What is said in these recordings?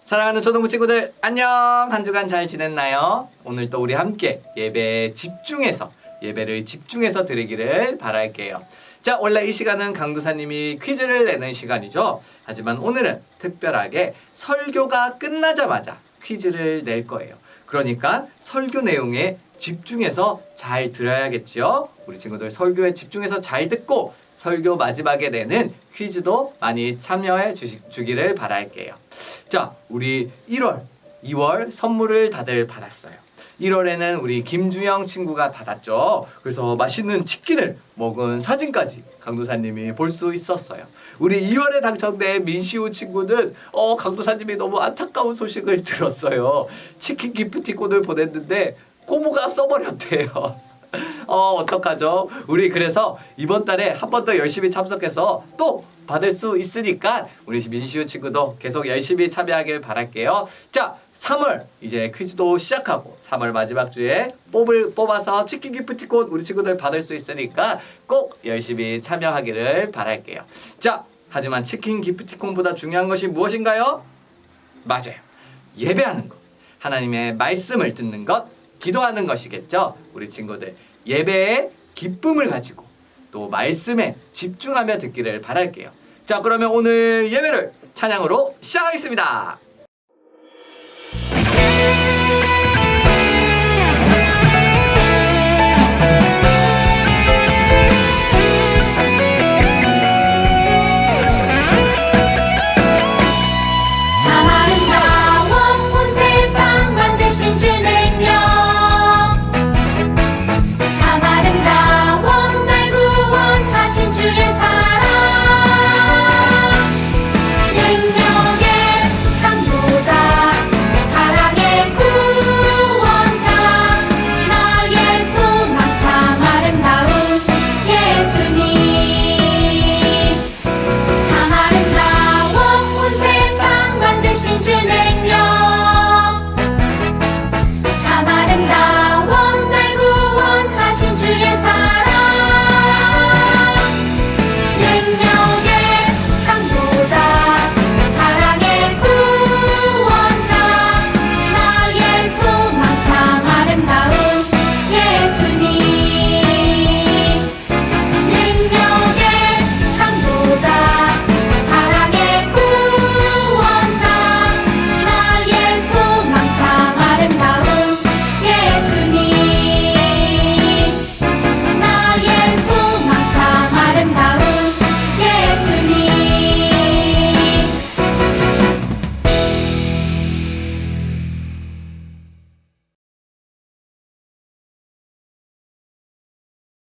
사랑하는 초등부 친구들 안녕. 한 주간 잘 지냈나요? 오늘 또 우리 함께 예배를 집중해서 드리기를 바랄게요. 자, 원래 이 시간은 강도사님이 퀴즈를 내는 시간이죠. 하지만 오늘은 특별하게 설교가 끝나자마자 퀴즈를 낼 거예요. 그러니까 설교 내용에 집중해서 잘 들어야겠죠. 우리 친구들 설교에 집중해서 잘 듣고 설교 마지막에 내는 퀴즈도 많이 참여해 주기를 바랄게요. 자, 우리 1월, 2월 선물을 다들 받았어요. 1월에는 우리 김주영 친구가 받았죠. 그래서 맛있는 치킨을 먹은 사진까지 강도사님이 볼 수 있었어요. 우리 2월에 당첨된 민시우 친구는 강도사님이 너무 안타까운 소식을 들었어요. 치킨 기프티콘을 보냈는데 고모가 써버렸대요. 어떡하죠? 우리 그래서 이번 달에 한 번 더 열심히 참석해서 또 받을 수 있으니까 우리 민시우 친구도 계속 열심히 참여하길 바랄게요. 자, 3월 이제 퀴즈도 시작하고 3월 마지막 주에 뽑아서 치킨 기프티콘 우리 친구들 받을 수 있으니까 꼭 열심히 참여하기를 바랄게요. 자, 하지만 치킨 기프티콘보다 중요한 것이 무엇인가요? 맞아요. 예배하는 것. 하나님의 말씀을 듣는 것, 기도하는 것이겠죠. 우리 친구들 예배의 기쁨을 가지고 또 말씀에 집중하며 듣기를 바랄게요. 자, 그러면 오늘 예배를 찬양으로 시작하겠습니다.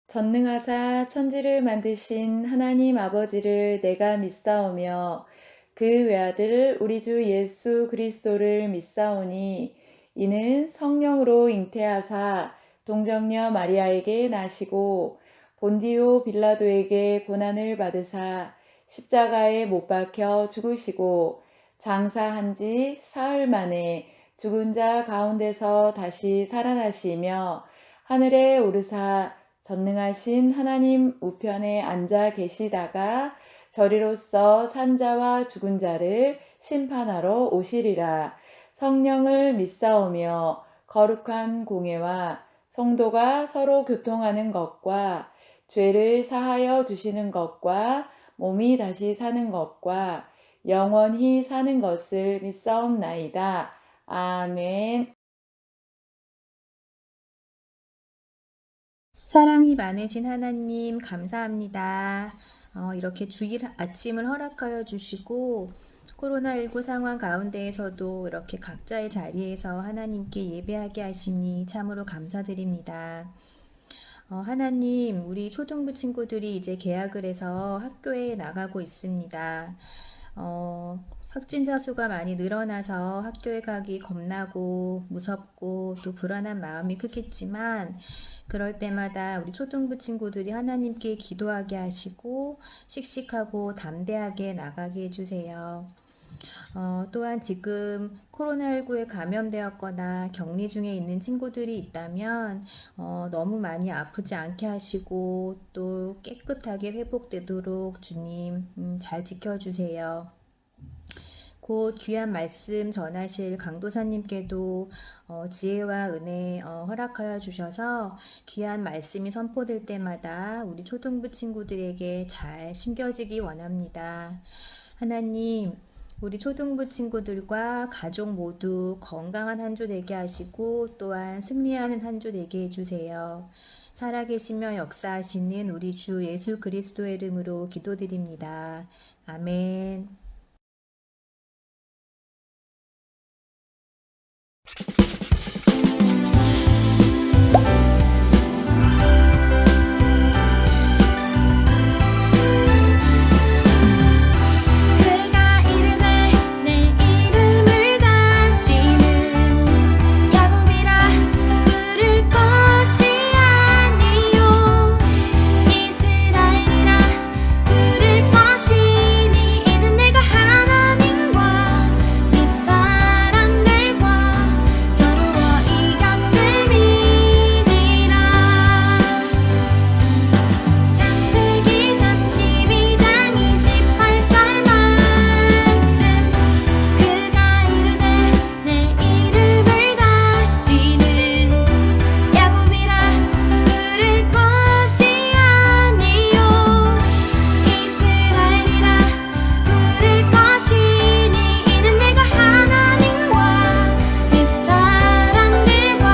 전능하사 천지를 만드신 하나님 아버지를 내가 믿사오며 그 외아들 우리 주 예수 그리스도를 믿사오니 이는 성령으로 잉태하사 동정녀 마리아에게 나시고 본디오 빌라도에게 고난을 받으사 십자가에 못 박혀 죽으시고 장사한 지 사흘 만에 죽은 자 가운데서 다시 살아나시며 하늘에 오르사 전능하신 하나님 우편에 앉아 계시다가 저리로서 산자와 죽은 자를 심판하러 오시리라. 성령을 믿사오며 거룩한 공예와 성도가 서로 교통하는 것과 죄를 사하여 주시는 것과 몸이 다시 사는 것과 영원히 사는 것을 믿사옵나이다. 아멘. 사랑이 많으신 하나님 감사합니다. 이렇게 주일 아침을 허락하여 주시고 코로나19 상황 가운데에서도 이렇게 각자의 자리에서 하나님께 예배하게 하시니 참으로 감사드립니다. 하나님, 우리 초등부 친구들이 이제 개학을 해서 학교에 나가고 있습니다. 확진자 수가 많이 늘어나서 학교에 가기 겁나고 무섭고 또 불안한 마음이 크겠지만 그럴 때마다 우리 초등부 친구들이 하나님께 기도하게 하시고 씩씩하고 담대하게 나가게 해주세요. 또한 지금 코로나19에 감염되었거나 격리 중에 있는 친구들이 있다면 너무 많이 아프지 않게 하시고 또 깨끗하게 회복되도록 주님 잘 지켜주세요. 곧 귀한 말씀 전하실 강도사님께도 지혜와 은혜 허락하여 주셔서 귀한 말씀이 선포될 때마다 우리 초등부 친구들에게 잘 심겨지기 원합니다. 하나님, 우리 초등부 친구들과 가족 모두 건강한 한 주 되게 하시고 또한 승리하는 한 주 되게 해주세요. 살아계시며 역사하시는 우리 주 예수 그리스도의 이름으로 기도드립니다. 아멘. 그가 이르되 내 이름을 다시는 야곱이라 부를 것이 아니요 이스라엘이라 부를 것이니 이는 내가 하나님과 윗사람들과 겨루어 이겼음이니라. 창세기 32장 28절 말씀. 그가 이르되 내 이름을 다시는 야곱이라 부를 것이 아니요 이스라엘이라 부를 것이니 이는 내가 하나님과 윗사람들과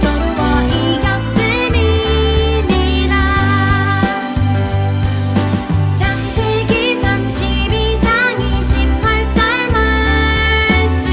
겨루어 이겼음이니라. 창세기 32장 28절 말씀.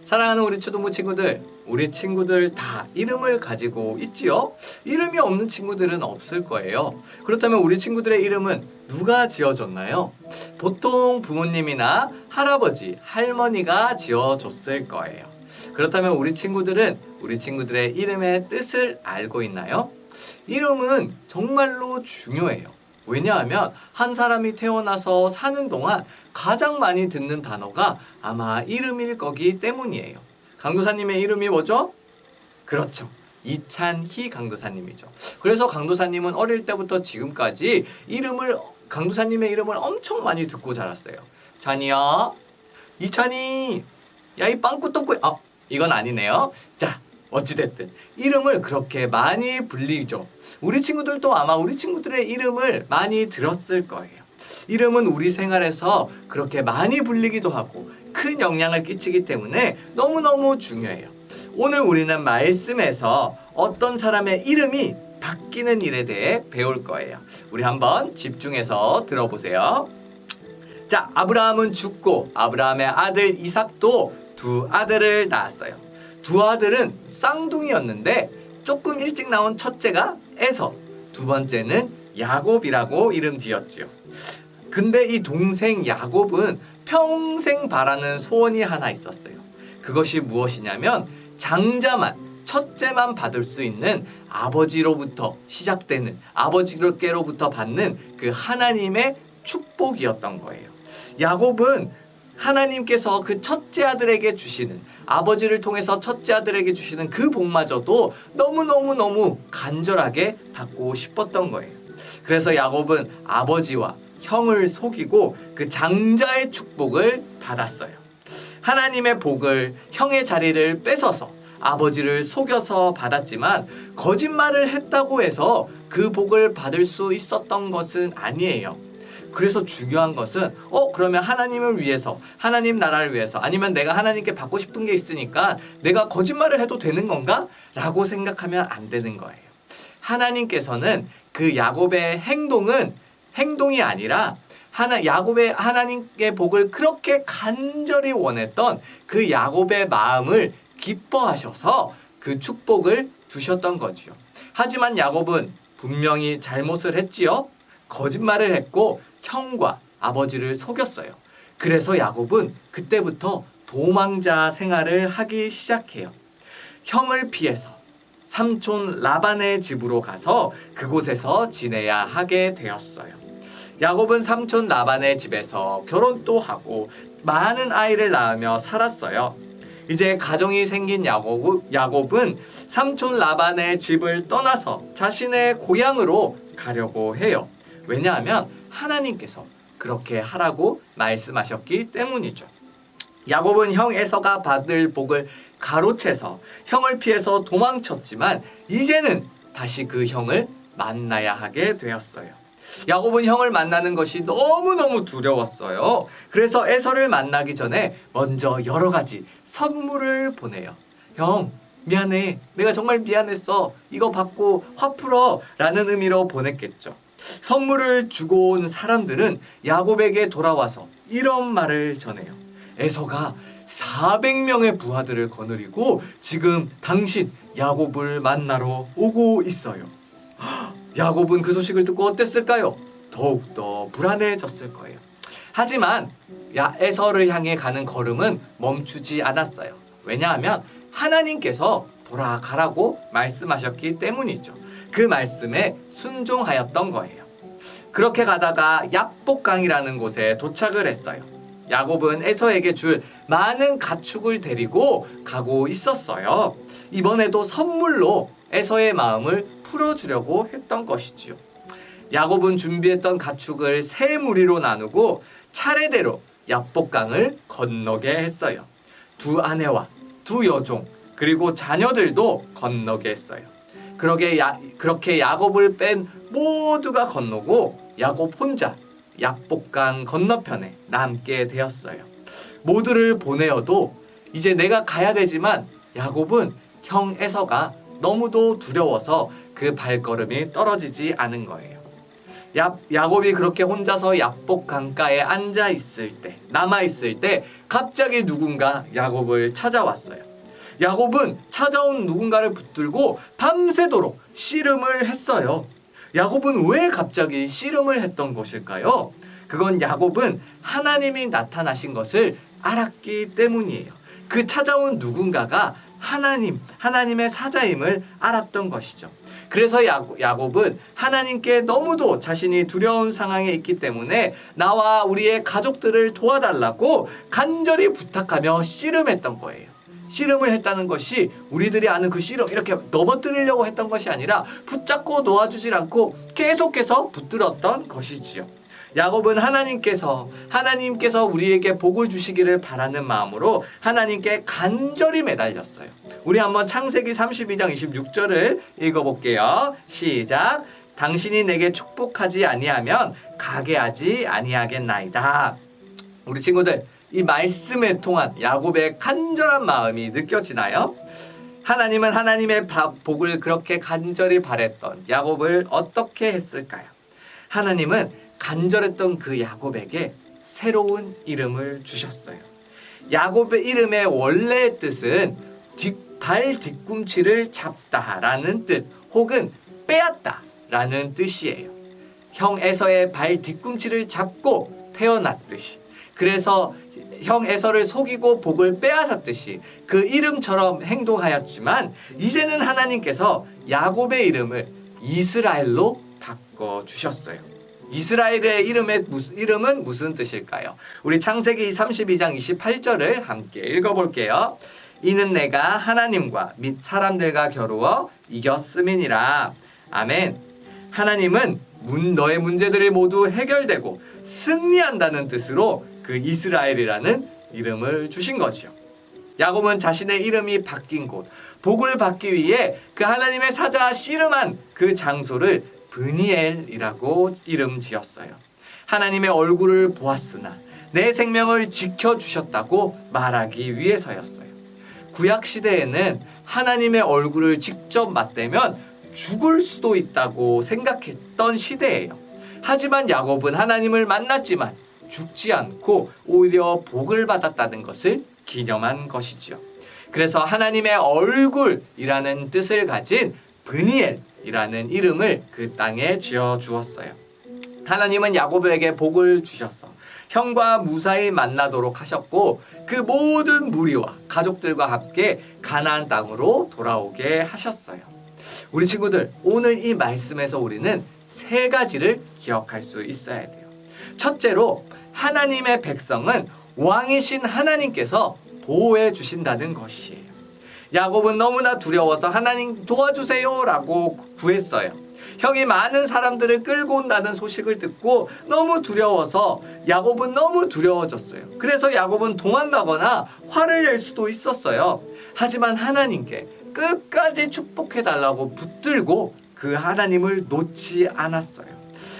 사랑하는 우리 초등부 친구들, 우리 친구들 다 이름을 가지고 있지요? 이름이 없는 친구들은 없을 거예요. 그렇다면 우리 친구들의 이름은 누가 지어줬나요? 보통 부모님이나 할아버지, 할머니가 지어줬을 거예요. 그렇다면 우리 친구들은 우리 친구들의 이름의 뜻을 알고 있나요? 이름은 정말로 중요해요. 왜냐하면 한 사람이 태어나서 사는 동안 가장 많이 듣는 단어가 아마 이름일 거기 때문이에요. 강도사님의 이름이 뭐죠? 그렇죠. 이찬희 강도사님이죠. 그래서 강도사님은 어릴 때부터 지금까지 강도사님의 이름을 엄청 많이 듣고 자랐어요. 찬이야, 이찬이, 야 이 빵꾸떡구. 이건 아니네요. 자, 어찌됐든 이름을 그렇게 많이 불리죠. 우리 친구들도 아마 우리 친구들의 이름을 많이 들었을 거예요. 이름은 우리 생활에서 그렇게 많이 불리기도 하고 큰 영향을 끼치기 때문에 너무너무 중요해요. 오늘 우리는 말씀에서 어떤 사람의 이름이 바뀌는 일에 대해 배울 거예요. 우리 한번 집중해서 들어보세요. 자, 아브라함은 죽고 아브라함의 아들 이삭도 두 아들을 낳았어요. 두 아들은 쌍둥이였는데 조금 일찍 나온 첫째가 에서, 두 번째는 야곱이라고 이름 지었지요. 근데 이 동생 야곱은 평생 바라는 소원이 하나 있었어요. 그것이 무엇이냐면 장자만, 첫째만 받을 수 있는 아버지로부터 시작되는, 아버지께로부터 받는 그 하나님의 축복이었던 거예요. 야곱은 하나님께서 그 첫째 아들에게 주시는, 아버지를 통해서 첫째 아들에게 주시는 그 복마저도 너무너무 간절하게 받고 싶었던 거예요. 그래서 야곱은 아버지와 형을 속이고 그 장자의 축복을 받았어요. 하나님의 복을 형의 자리를 뺏어서 아버지를 속여서 받았지만 거짓말을 했다고 해서 그 복을 받을 수 있었던 것은 아니에요. 그래서 중요한 것은 그러면 하나님을 위해서, 하나님 나라를 위해서, 아니면 내가 하나님께 받고 싶은 게 있으니까 내가 거짓말을 해도 되는 건가? 라고 생각하면 안 되는 거예요. 하나님께서는 그 야곱의 행동이 아니라 야곱의 하나님의 복을 그렇게 간절히 원했던 그 야곱의 마음을 기뻐하셔서 그 축복을 주셨던 거지요. 하지만 야곱은 분명히 잘못을 했지요. 거짓말을 했고 형과 아버지를 속였어요. 그래서 야곱은 그때부터 도망자 생활을 하기 시작해요. 형을 피해서 삼촌 라반의 집으로 가서 그곳에서 지내야 하게 되었어요. 야곱은 삼촌 라반의 집에서 결혼도 하고 많은 아이를 낳으며 살았어요. 이제 가정이 생긴 야곱은 삼촌 라반의 집을 떠나서 자신의 고향으로 가려고 해요. 왜냐하면 하나님께서 그렇게 하라고 말씀하셨기 때문이죠. 야곱은 형 에서가 받을 복을 가로채서 형을 피해서 도망쳤지만 이제는 다시 그 형을 만나야 하게 되었어요. 야곱은 형을 만나는 것이 너무너무 두려웠어요. 그래서 에서를 만나기 전에 먼저 여러 가지 선물을 보내요. 형, 미안해. 내가 정말 미안했어. 이거 받고 화 풀어. 라는 의미로 보냈겠죠. 선물을 주고 온 사람들은 야곱에게 돌아와서 이런 말을 전해요. 에서가 400명의 부하들을 거느리고 지금 당신 야곱을 만나러 오고 있어요. 야곱은 그 소식을 듣고 어땠을까요? 더욱더 불안해졌을 거예요. 하지만 에서를 향해 가는 걸음은 멈추지 않았어요. 왜냐하면 하나님께서 돌아가라고 말씀하셨기 때문이죠. 그 말씀에 순종하였던 거예요. 그렇게 가다가 약복강이라는 곳에 도착을 했어요. 야곱은 에서에게 줄 많은 가축을 데리고 가고 있었어요. 이번에도 선물로 에서의 마음을 풀어주려고 했던 것이지요. 야곱은 준비했던 가축을 세 무리로 나누고 차례대로 약복강을 건너게 했어요. 두 아내와 두 여종 그리고 자녀들도 건너게 했어요. 그렇게 야곱을 뺀 모두가 건너고 야곱 혼자 약복강 건너편에 남게 되었어요. 모두를 보내어도 이제 내가 가야 되지만 야곱은 형 에서가 너무도 두려워서 그 발걸음이 떨어지지 않은 거예요. 야곱이 그렇게 혼자서 약복 강가에 남아있을 때 갑자기 누군가 야곱을 찾아왔어요. 야곱은 찾아온 누군가를 붙들고 밤새도록 씨름을 했어요. 야곱은 왜 갑자기 씨름을 했던 것일까요? 그건 야곱은 하나님이 나타나신 것을 알았기 때문이에요. 그 찾아온 누군가가 하나님의 사자임을 알았던 것이죠. 그래서 야곱은 하나님께 너무도 자신이 두려운 상황에 있기 때문에 나와 우리의 가족들을 도와달라고 간절히 부탁하며 씨름했던 거예요. 씨름을 했다는 것이 우리들이 아는 그 씨름 이렇게 넘어뜨리려고 했던 것이 아니라 붙잡고 놓아주질 않고 계속해서 붙들었던 것이지요. 야곱은 하나님께서 우리에게 복을 주시기를 바라는 마음으로 하나님께 간절히 매달렸어요. 우리 한번 창세기 32장 26절을 읽어볼게요. 시작. 당신이 내게 축복하지 아니하면 가게 하지 아니하겠나이다. 우리 친구들, 이 말씀에 통한 야곱의 간절한 마음이 느껴지나요? 하나님은 하나님의 복을 그렇게 간절히 바랬던 야곱을 어떻게 했을까요? 하나님은 간절했던 그 야곱에게 새로운 이름을 주셨어요. 야곱의 이름의 원래의 뜻은 발 뒤꿈치를 잡다라는 뜻 혹은 빼앗다라는 뜻이에요. 형 에서의 발 뒤꿈치를 잡고 태어났듯이, 그래서 형 에서를 속이고 복을 빼앗았듯이 그 이름처럼 행동하였지만 이제는 하나님께서 야곱의 이름을 이스라엘로 바꿔주셨어요. 이스라엘의 이름은 무슨 뜻일까요? 우리 창세기 32장 28절을 함께 읽어볼게요. 이는 내가 하나님과 및 사람들과 겨루어 이겼음이니라. 아멘. 하나님은 너의 문제들이 모두 해결되고 승리한다는 뜻으로 그 이스라엘이라는 이름을 주신 거죠. 야곱은 자신의 이름이 바뀐 곳, 복을 받기 위해 그 하나님의 사자와 씨름한 그 장소를 브니엘이라고 이름 지었어요. 하나님의 얼굴을 보았으나 내 생명을 지켜주셨다고 말하기 위해서였어요. 구약 시대에는 하나님의 얼굴을 직접 맞대면 죽을 수도 있다고 생각했던 시대예요. 하지만 야곱은 하나님을 만났지만 죽지 않고 오히려 복을 받았다는 것을 기념한 것이지요. 그래서 하나님의 얼굴이라는 뜻을 가진 브니엘이라는 이름을 그 땅에 지어 주었어요. 하나님은 야곱에게 복을 주셔서 형과 무사히 만나도록 하셨고 그 모든 무리와 가족들과 함께 가나안 땅으로 돌아오게 하셨어요. 우리 친구들, 오늘 이 말씀에서 우리는 세 가지를 기억할 수 있어야 돼요. 첫째로, 하나님의 백성은 왕이신 하나님께서 보호해 주신다는 것이에요. 야곱은 너무나 두려워서 하나님 도와주세요 라고 구했어요. 형이 많은 사람들을 끌고 온다는 소식을 듣고 너무 두려워서 야곱은 너무 두려워졌어요. 그래서 야곱은 도망가거나 화를 낼 수도 있었어요. 하지만 하나님께 끝까지 축복해달라고 붙들고 그 하나님을 놓지 않았어요.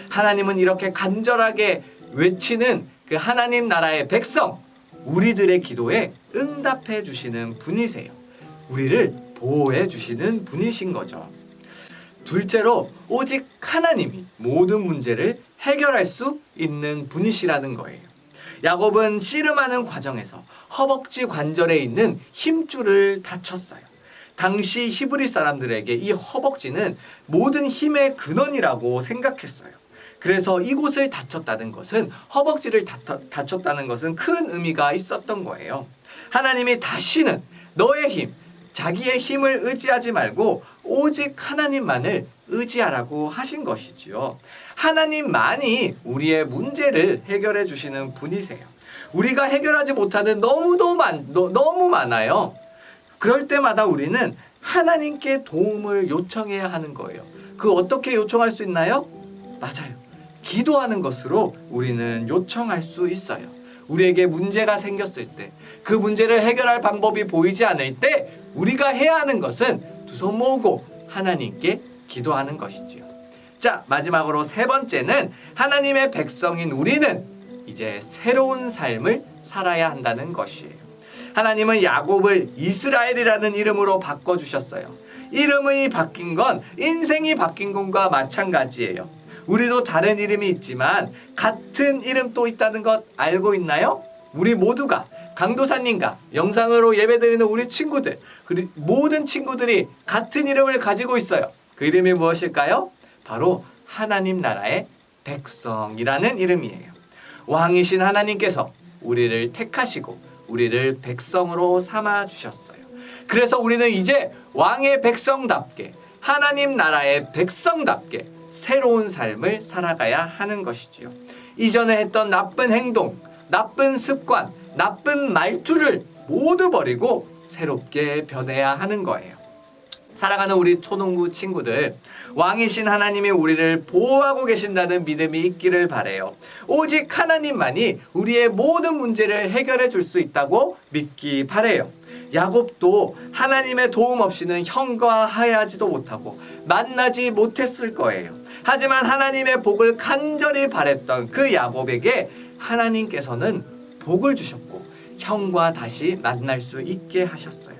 하나님은 이렇게 간절하게 외치는 그 하나님 나라의 백성, 우리들의 기도에 응답해 주시는 분이세요. 우리를 보호해 주시는 분이신 거죠. 둘째로, 오직 하나님이 모든 문제를 해결할 수 있는 분이시라는 거예요. 야곱은 씨름하는 과정에서 허벅지 관절에 있는 힘줄을 다쳤어요. 당시 히브리 사람들에게 이 허벅지는 모든 힘의 근원이라고 생각했어요. 그래서 이곳을 다쳤다는 것은, 허벅지를 다쳤다는 것은 큰 의미가 있었던 거예요. 하나님이 다시는 너의 힘, 자기의 힘을 의지하지 말고 오직 하나님만을 의지하라고 하신 것이지요. 하나님만이 우리의 문제를 해결해 주시는 분이세요. 우리가 해결하지 못하는 너무 많아요. 그럴 때마다 우리는 하나님께 도움을 요청해야 하는 거예요. 그 어떻게 요청할 수 있나요? 맞아요. 기도하는 것으로 우리는 요청할 수 있어요. 우리에게 문제가 생겼을 때, 그 문제를 해결할 방법이 보이지 않을 때 우리가 해야 하는 것은 두 손 모으고 하나님께 기도하는 것이지요. 자, 마지막으로 세 번째는, 하나님의 백성인 우리는 이제 새로운 삶을 살아야 한다는 것이에요. 하나님은 야곱을 이스라엘이라는 이름으로 바꿔주셨어요. 이름이 바뀐 건 인생이 바뀐 것과 마찬가지예요. 우리도 다른 이름이 있지만 같은 이름 또 있다는 것 알고 있나요? 우리 모두가, 강도사님과 영상으로 예배드리는 우리 친구들, 그리고 모든 친구들이 같은 이름을 가지고 있어요. 그 이름이 무엇일까요? 바로 하나님 나라의 백성이라는 이름이에요. 왕이신 하나님께서 우리를 택하시고 우리를 백성으로 삼아 주셨어요. 그래서 우리는 이제 왕의 백성답게, 하나님 나라의 백성답게 새로운 삶을 살아가야 하는 것이지요. 이전에 했던 나쁜 행동, 나쁜 습관, 나쁜 말투를 모두 버리고 새롭게 변해야 하는 거예요. 사랑하는 우리 초등부 친구들, 왕이신 하나님이 우리를 보호하고 계신다는 믿음이 있기를 바라요. 오직 하나님만이 우리의 모든 문제를 해결해 줄 수 있다고 믿기 바라요. 야곱도 하나님의 도움 없이는 형과 화해하지도 못하고 만나지 못했을 거예요. 하지만 하나님의 복을 간절히 바랬던 그 야곱에게 하나님께서는 복을 주셨고 형과 다시 만날 수 있게 하셨어요.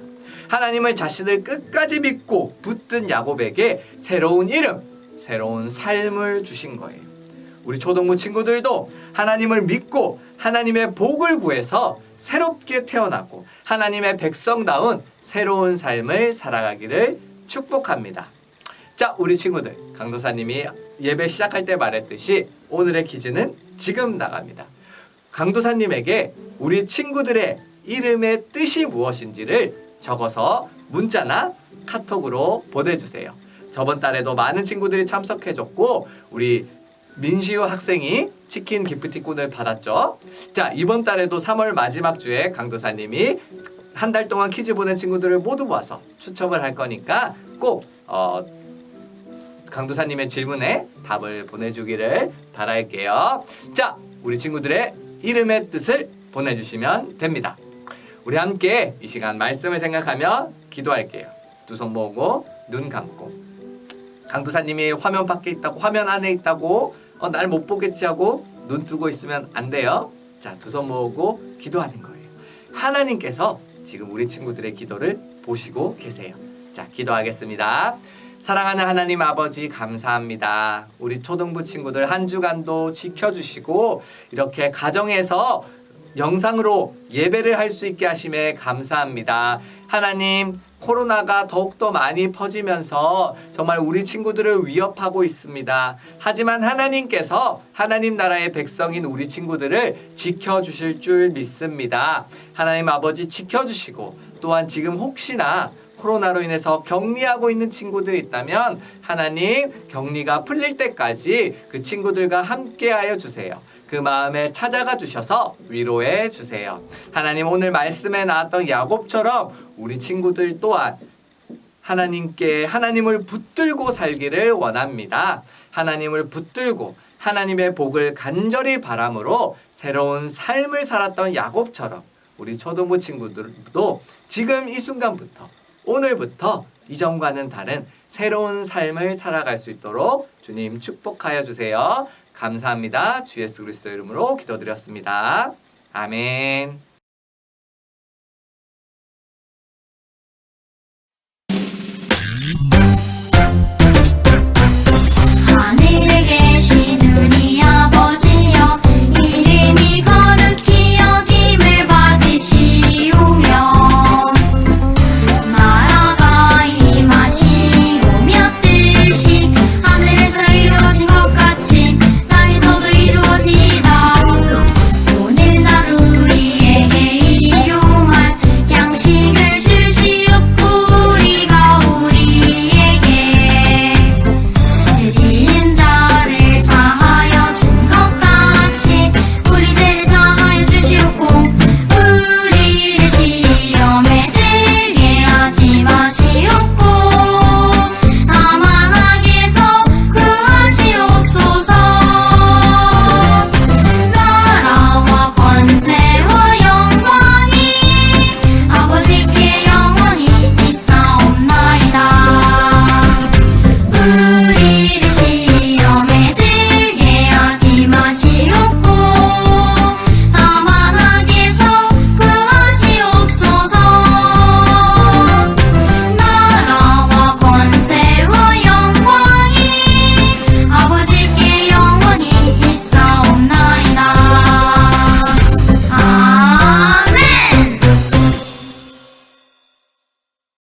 하나님을 자신을 끝까지 믿고 붙든 야곱에게 새로운 이름, 새로운 삶을 주신 거예요. 우리 초등부 친구들도 하나님을 믿고 하나님의 복을 구해서 새롭게 태어나고 하나님의 백성다운 새로운 삶을 살아가기를 축복합니다. 자, 우리 친구들, 강도사님이 예배 시작할 때 말했듯이 오늘의 퀴즈는 지금 나갑니다. 강도사님에게 우리 친구들의 이름의 뜻이 무엇인지를 적어서 문자나 카톡으로 보내주세요. 저번 달에도 많은 친구들이 참석해줬고 우리 민시우 학생이 치킨 기프티콘을 받았죠. 자, 이번 달에도 3월 마지막 주에 강도사님이 한 달 동안 퀴즈 보낸 친구들을 모두 모아서 추첨을 할 거니까 꼭 강도사님의 질문에 답을 보내주기를 바랄게요. 자, 우리 친구들의 이름의 뜻을 보내주시면 됩니다. 우리 함께 이 시간 말씀을 생각하며 기도할게요. 두 손 모으고 눈 감고, 강도사님이 화면 밖에 있다고, 화면 안에 있다고 날 못 보겠지 하고 눈 뜨고 있으면 안 돼요. 자, 두 손 모으고 기도하는 거예요. 하나님께서 지금 우리 친구들의 기도를 보시고 계세요. 자, 기도하겠습니다. 사랑하는 하나님 아버지, 감사합니다. 우리 초등부 친구들 한 주간도 지켜주시고 이렇게 가정에서 영상으로 예배를 할 수 있게 하심에 감사합니다. 하나님, 코로나가 더욱더 많이 퍼지면서 정말 우리 친구들을 위협하고 있습니다. 하지만 하나님께서 하나님 나라의 백성인 우리 친구들을 지켜주실 줄 믿습니다. 하나님 아버지, 지켜주시고 또한 지금 혹시나 코로나로 인해서 격리하고 있는 친구들이 있다면 하나님, 격리가 풀릴 때까지 그 친구들과 함께하여 주세요. 그 마음에 찾아가 주셔서 위로해 주세요. 하나님, 오늘 말씀에 나왔던 야곱처럼 우리 친구들 또한 하나님을 붙들고 살기를 원합니다. 하나님을 붙들고 하나님의 복을 간절히 바람으로 새로운 삶을 살았던 야곱처럼 우리 초등부 친구들도 지금 이 순간부터, 오늘부터 이전과는 다른 새로운 삶을 살아갈 수 있도록 주님 축복하여 주세요. 감사합니다. 주 예수 그리스도 이름으로 기도드렸습니다. 아멘.